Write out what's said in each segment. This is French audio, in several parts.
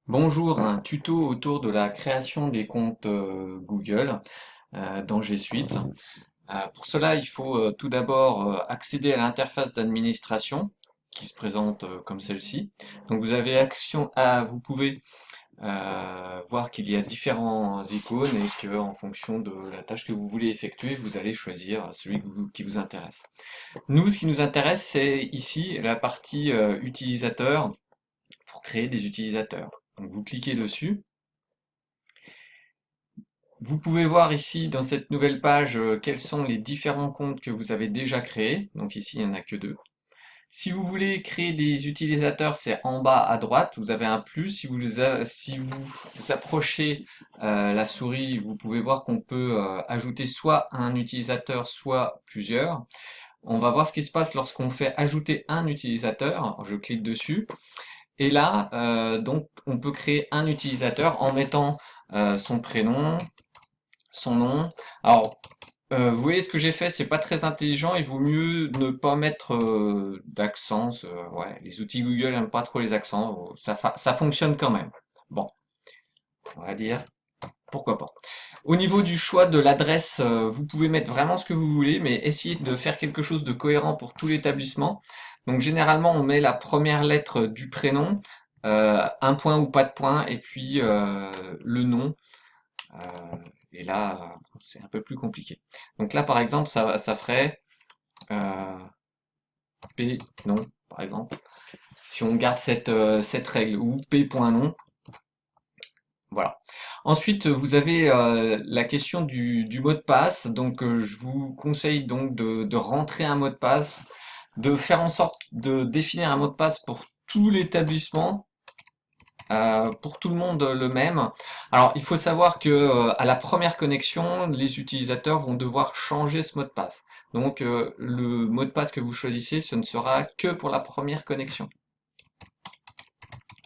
Bonjour, un tuto autour de la création des comptes Google dans G Suite. Pour cela, il faut tout d'abord accéder à l'interface d'administration qui se présente comme celle-ci. Donc vous pouvez voir qu'il y a différents icônes et que en fonction de la tâche que vous voulez effectuer, vous allez choisir celui qui vous intéresse. Nous, ce qui nous intéresse, c'est ici la partie utilisateur pour créer des utilisateurs. Donc vous cliquez dessus. Vous pouvez voir ici dans cette nouvelle page quels sont les différents comptes que vous avez déjà créés. Donc ici, il n'y en a que deux. Si vous voulez créer des utilisateurs, c'est en bas à droite, vous avez un plus. Si vous approchez la souris, vous pouvez voir qu'on peut ajouter soit un utilisateur, soit plusieurs. On va voir ce qui se passe lorsqu'on fait ajouter un utilisateur. Je clique dessus. Et là, donc, on peut créer un utilisateur en mettant son prénom, son nom. Alors, vous voyez ce que j'ai fait, c'est pas très intelligent, il vaut mieux ne pas mettre d'accent. Ouais, les outils Google n'aiment pas trop les accents, ça fonctionne quand même. Bon, on va dire, pourquoi pas. Au niveau du choix de l'adresse, vous pouvez mettre vraiment ce que vous voulez, mais essayez de faire quelque chose de cohérent pour tout l'établissement. Donc généralement, on met la première lettre du prénom, un point ou pas de point, et puis le nom. Euh, et là, c'est un peu plus compliqué. Donc là, par exemple, ça ferait euh, P non, par exemple. Si on garde cette règle, ou P.nom, voilà. Ensuite, vous avez la question du mot de passe. Donc, je vous conseille donc de rentrer un mot de passe, de faire en sorte de définir un mot de passe pour tout l'établissement. Pour tout le monde le même. Alors, il faut savoir que à la première connexion, les utilisateurs vont devoir changer ce mot de passe. Donc, le mot de passe que vous choisissez, ce ne sera que pour la première connexion.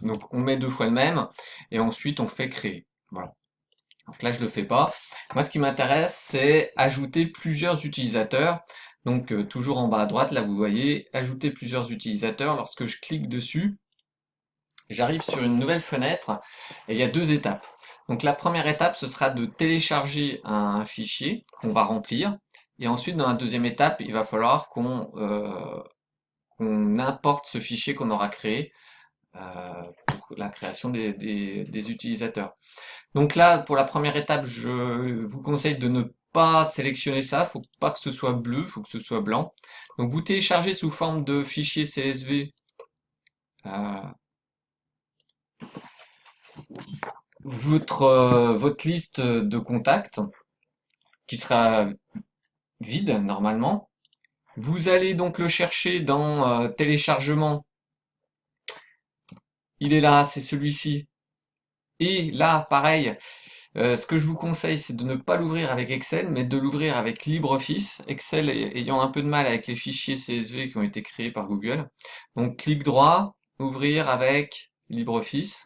Donc, on met deux fois le même et ensuite on fait créer. Voilà. Donc là, je le fais pas. Moi, ce qui m'intéresse, c'est ajouter plusieurs utilisateurs. Donc, toujours en bas à droite, là, vous voyez, ajouter plusieurs utilisateurs. Lorsque je clique dessus, j'arrive sur une nouvelle fenêtre et il y a deux étapes. Donc la première étape, ce sera de télécharger un fichier qu'on va remplir. Et ensuite, dans la deuxième étape, il va falloir qu'on importe ce fichier qu'on aura créé pour la création des utilisateurs. Donc là, pour la première étape, je vous conseille de ne pas sélectionner ça. Il ne faut pas que ce soit bleu, il faut que ce soit blanc. Donc vous téléchargez sous forme de fichier CSV euh, votre liste de contacts qui sera vide normalement. Vous allez donc le chercher dans téléchargement. Il est là, c'est celui-ci. Et là, pareil, ce que je vous conseille, c'est de ne pas l'ouvrir avec Excel, mais de l'ouvrir avec LibreOffice. Excel ayant un peu de mal avec les fichiers CSV qui ont été créés par Google. Donc, clic droit, ouvrir avec LibreOffice.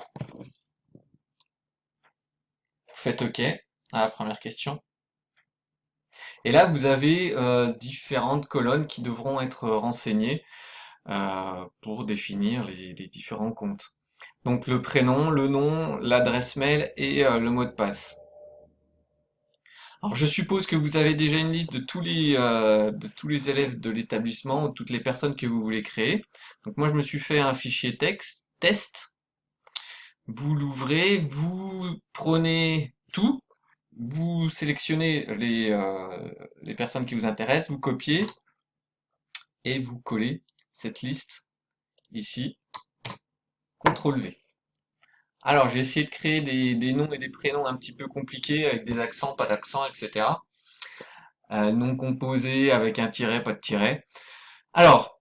Faites OK à la première question. Et là, vous avez différentes colonnes qui devront être renseignées pour définir les différents comptes. Donc le prénom, le nom, l'adresse mail et le mot de passe. Alors je suppose que vous avez déjà une liste de tous les élèves de l'établissement ou toutes les personnes que vous voulez créer. Donc moi je me suis fait un fichier texte, test. Vous l'ouvrez, vous prenez tout, vous sélectionnez les personnes qui vous intéressent, vous copiez et vous collez cette liste ici, CTRL V. Alors, j'ai essayé de créer des noms et des prénoms un petit peu compliqués avec des accents, pas d'accent, etc. Nom composé avec un tiret, pas de tiret. Alors,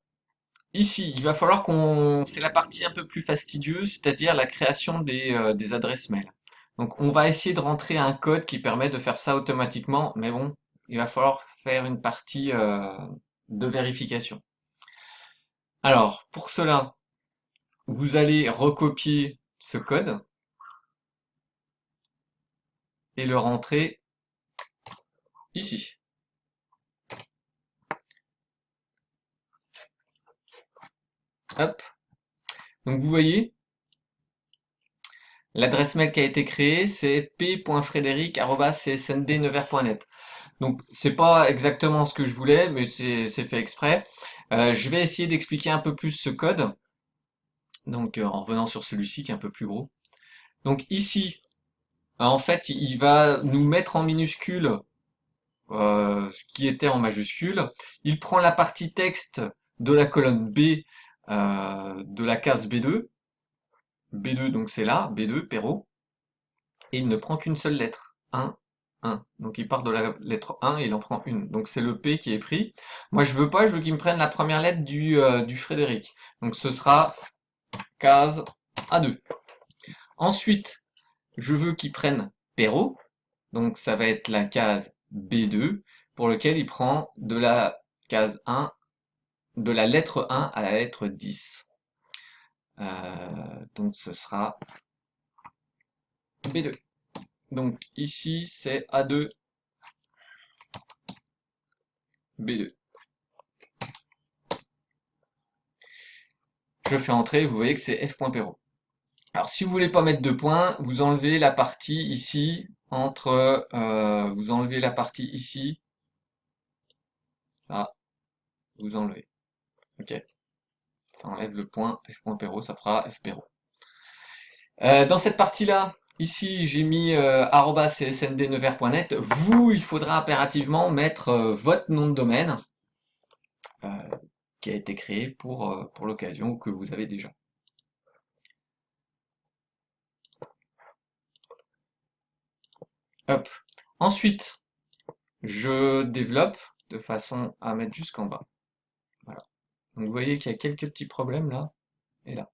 ici, il va falloir qu'on... C'est la partie un peu plus fastidieuse, c'est-à-dire la création des adresses mail. Donc, on va essayer de rentrer un code qui permet de faire ça automatiquement, mais bon, il va falloir faire une partie de vérification. Alors, pour cela, vous allez recopier ce code et le rentrer ici. Hop. Donc vous voyez, L'adresse mail qui a été créée, c'est p.frédéric@csnd nevers.net. Donc, c'est pas exactement ce que je voulais, mais c'est fait exprès. Je vais essayer d'expliquer un peu plus ce code. Donc, en revenant sur celui-ci qui est un peu plus gros. Donc ici, en fait, il va nous mettre en minuscule ce qui était en majuscule. Il prend la partie texte de la colonne B de la case B2. B2, donc c'est là, B2, Perrault. Et il ne prend qu'une seule lettre. 1, 1. Donc il part de la lettre 1 et il en prend une. Donc c'est le P qui est pris. Moi je veux pas, je veux qu'il me prenne la première lettre du Frédéric. Donc ce sera case A2. Ensuite, je veux qu'il prenne Perrault. Donc ça va être la case B2 pour lequel il prend de la case 1, de la lettre 1 à la lettre 10. Donc ce sera B2. Donc ici c'est A2, B2. Je fais entrer, vous voyez que c'est f.perrault. Alors si vous voulez pas mettre de points, vous enlevez la partie ici entre, vous enlevez la partie ici, ça, vous enlevez. Ok, ça enlève le point f.perrault, ça fera fperrault. Dans cette partie-là, ici j'ai mis @csndnevers.net. Vous, il faudra impérativement mettre votre nom de domaine euh, qui a été créé pour l'occasion ou que vous avez déjà. Hop. Ensuite, je développe de façon à mettre jusqu'en bas. Voilà. Donc vous voyez qu'il y a quelques petits problèmes là et là.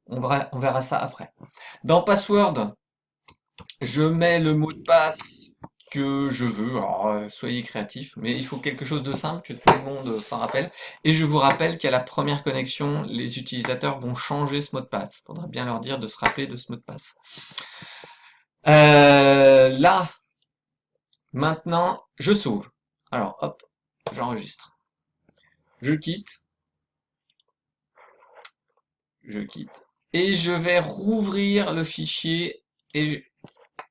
On verra ça après. Dans Password, je mets le mot de passe que je veux. Alors, soyez créatifs, mais il faut quelque chose de simple que tout le monde s'en rappelle. Et je vous rappelle qu'à la première connexion, les utilisateurs vont changer ce mot de passe. Il faudra bien leur dire de se rappeler de ce mot de passe. Là, maintenant, je sauve. Alors, hop, j'enregistre. Je quitte. Je quitte. Et je vais rouvrir le fichier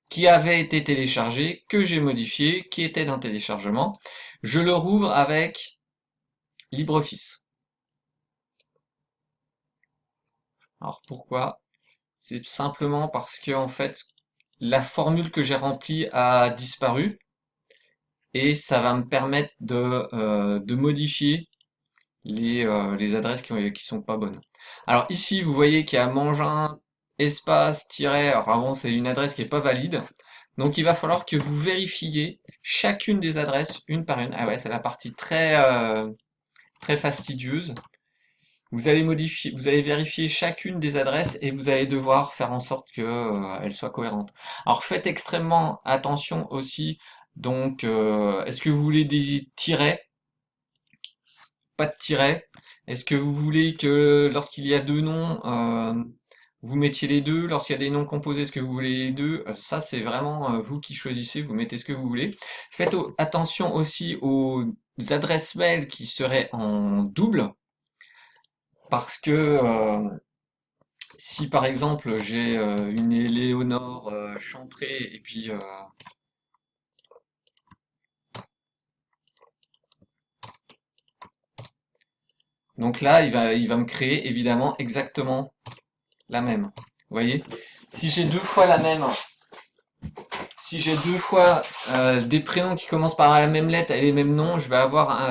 qui avait été téléchargé, que j'ai modifié, qui était d'un téléchargement. Je le rouvre avec LibreOffice. Alors pourquoi? C'est simplement parce que en fait, la formule que j'ai remplie a disparu et ça va me permettre de modifier les adresses qui sont pas bonnes. Alors ici, vous voyez qu'il y a mangin, espace, tiret, alors avant c'est une adresse qui est pas valide. Donc il va falloir que vous vérifiez chacune des adresses une par une. Ah ouais, c'est la partie très fastidieuse. Vous allez modifier, vous allez vérifier chacune des adresses et vous allez devoir faire en sorte que elles soient cohérentes. Alors faites extrêmement attention aussi. Donc, est-ce que vous voulez des tirets? Pas de tirets. Est-ce que vous voulez que lorsqu'il y a deux noms, vous mettiez les deux? Lorsqu'il y a des noms composés, est-ce que vous voulez les deux? Ça, c'est vraiment vous qui choisissez. Vous mettez ce que vous voulez. Faites attention aussi aux adresses mail qui seraient en double. Parce que si par exemple j'ai une Éléonore Champré et puis donc là il va me créer évidemment exactement la même. Vous voyez? Si j'ai deux fois la même, si j'ai deux fois des prénoms qui commencent par la même lettre et les mêmes noms, je vais avoir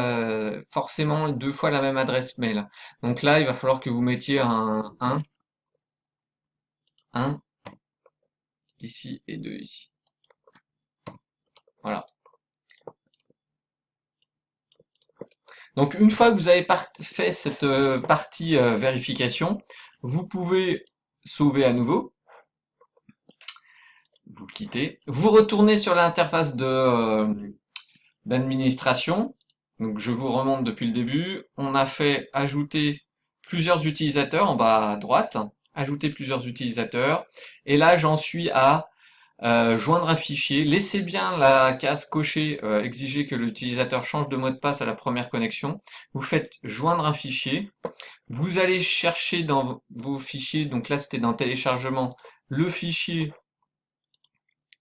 forcément deux fois la même adresse mail. Donc là il va falloir que vous mettiez un ici et deux ici. Voilà. Donc une fois que vous avez fait cette partie vérification, vous pouvez sauver à nouveau, vous quittez, vous retournez sur l'interface d'administration. Donc je vous remonte depuis le début. On a fait ajouter plusieurs utilisateurs en bas à droite, ajouter plusieurs utilisateurs. Et là j'en suis à joindre un fichier, laissez bien la case cochée, exiger que l'utilisateur change de mot de passe à la première connexion. Vous faites joindre un fichier. Vous allez chercher dans vos fichiers, donc là c'était dans téléchargement, le fichier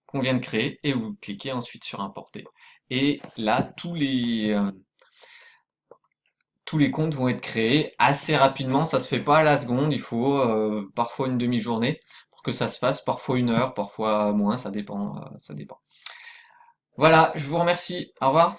qu'on vient de créer et vous cliquez ensuite sur importer. Et là, tous les comptes vont être créés assez rapidement. Ça se fait pas à la seconde. Il faut parfois une demi-journée pour que ça se fasse, parfois une heure, parfois moins. Ça dépend. Ça dépend. Voilà, je vous remercie. Au revoir.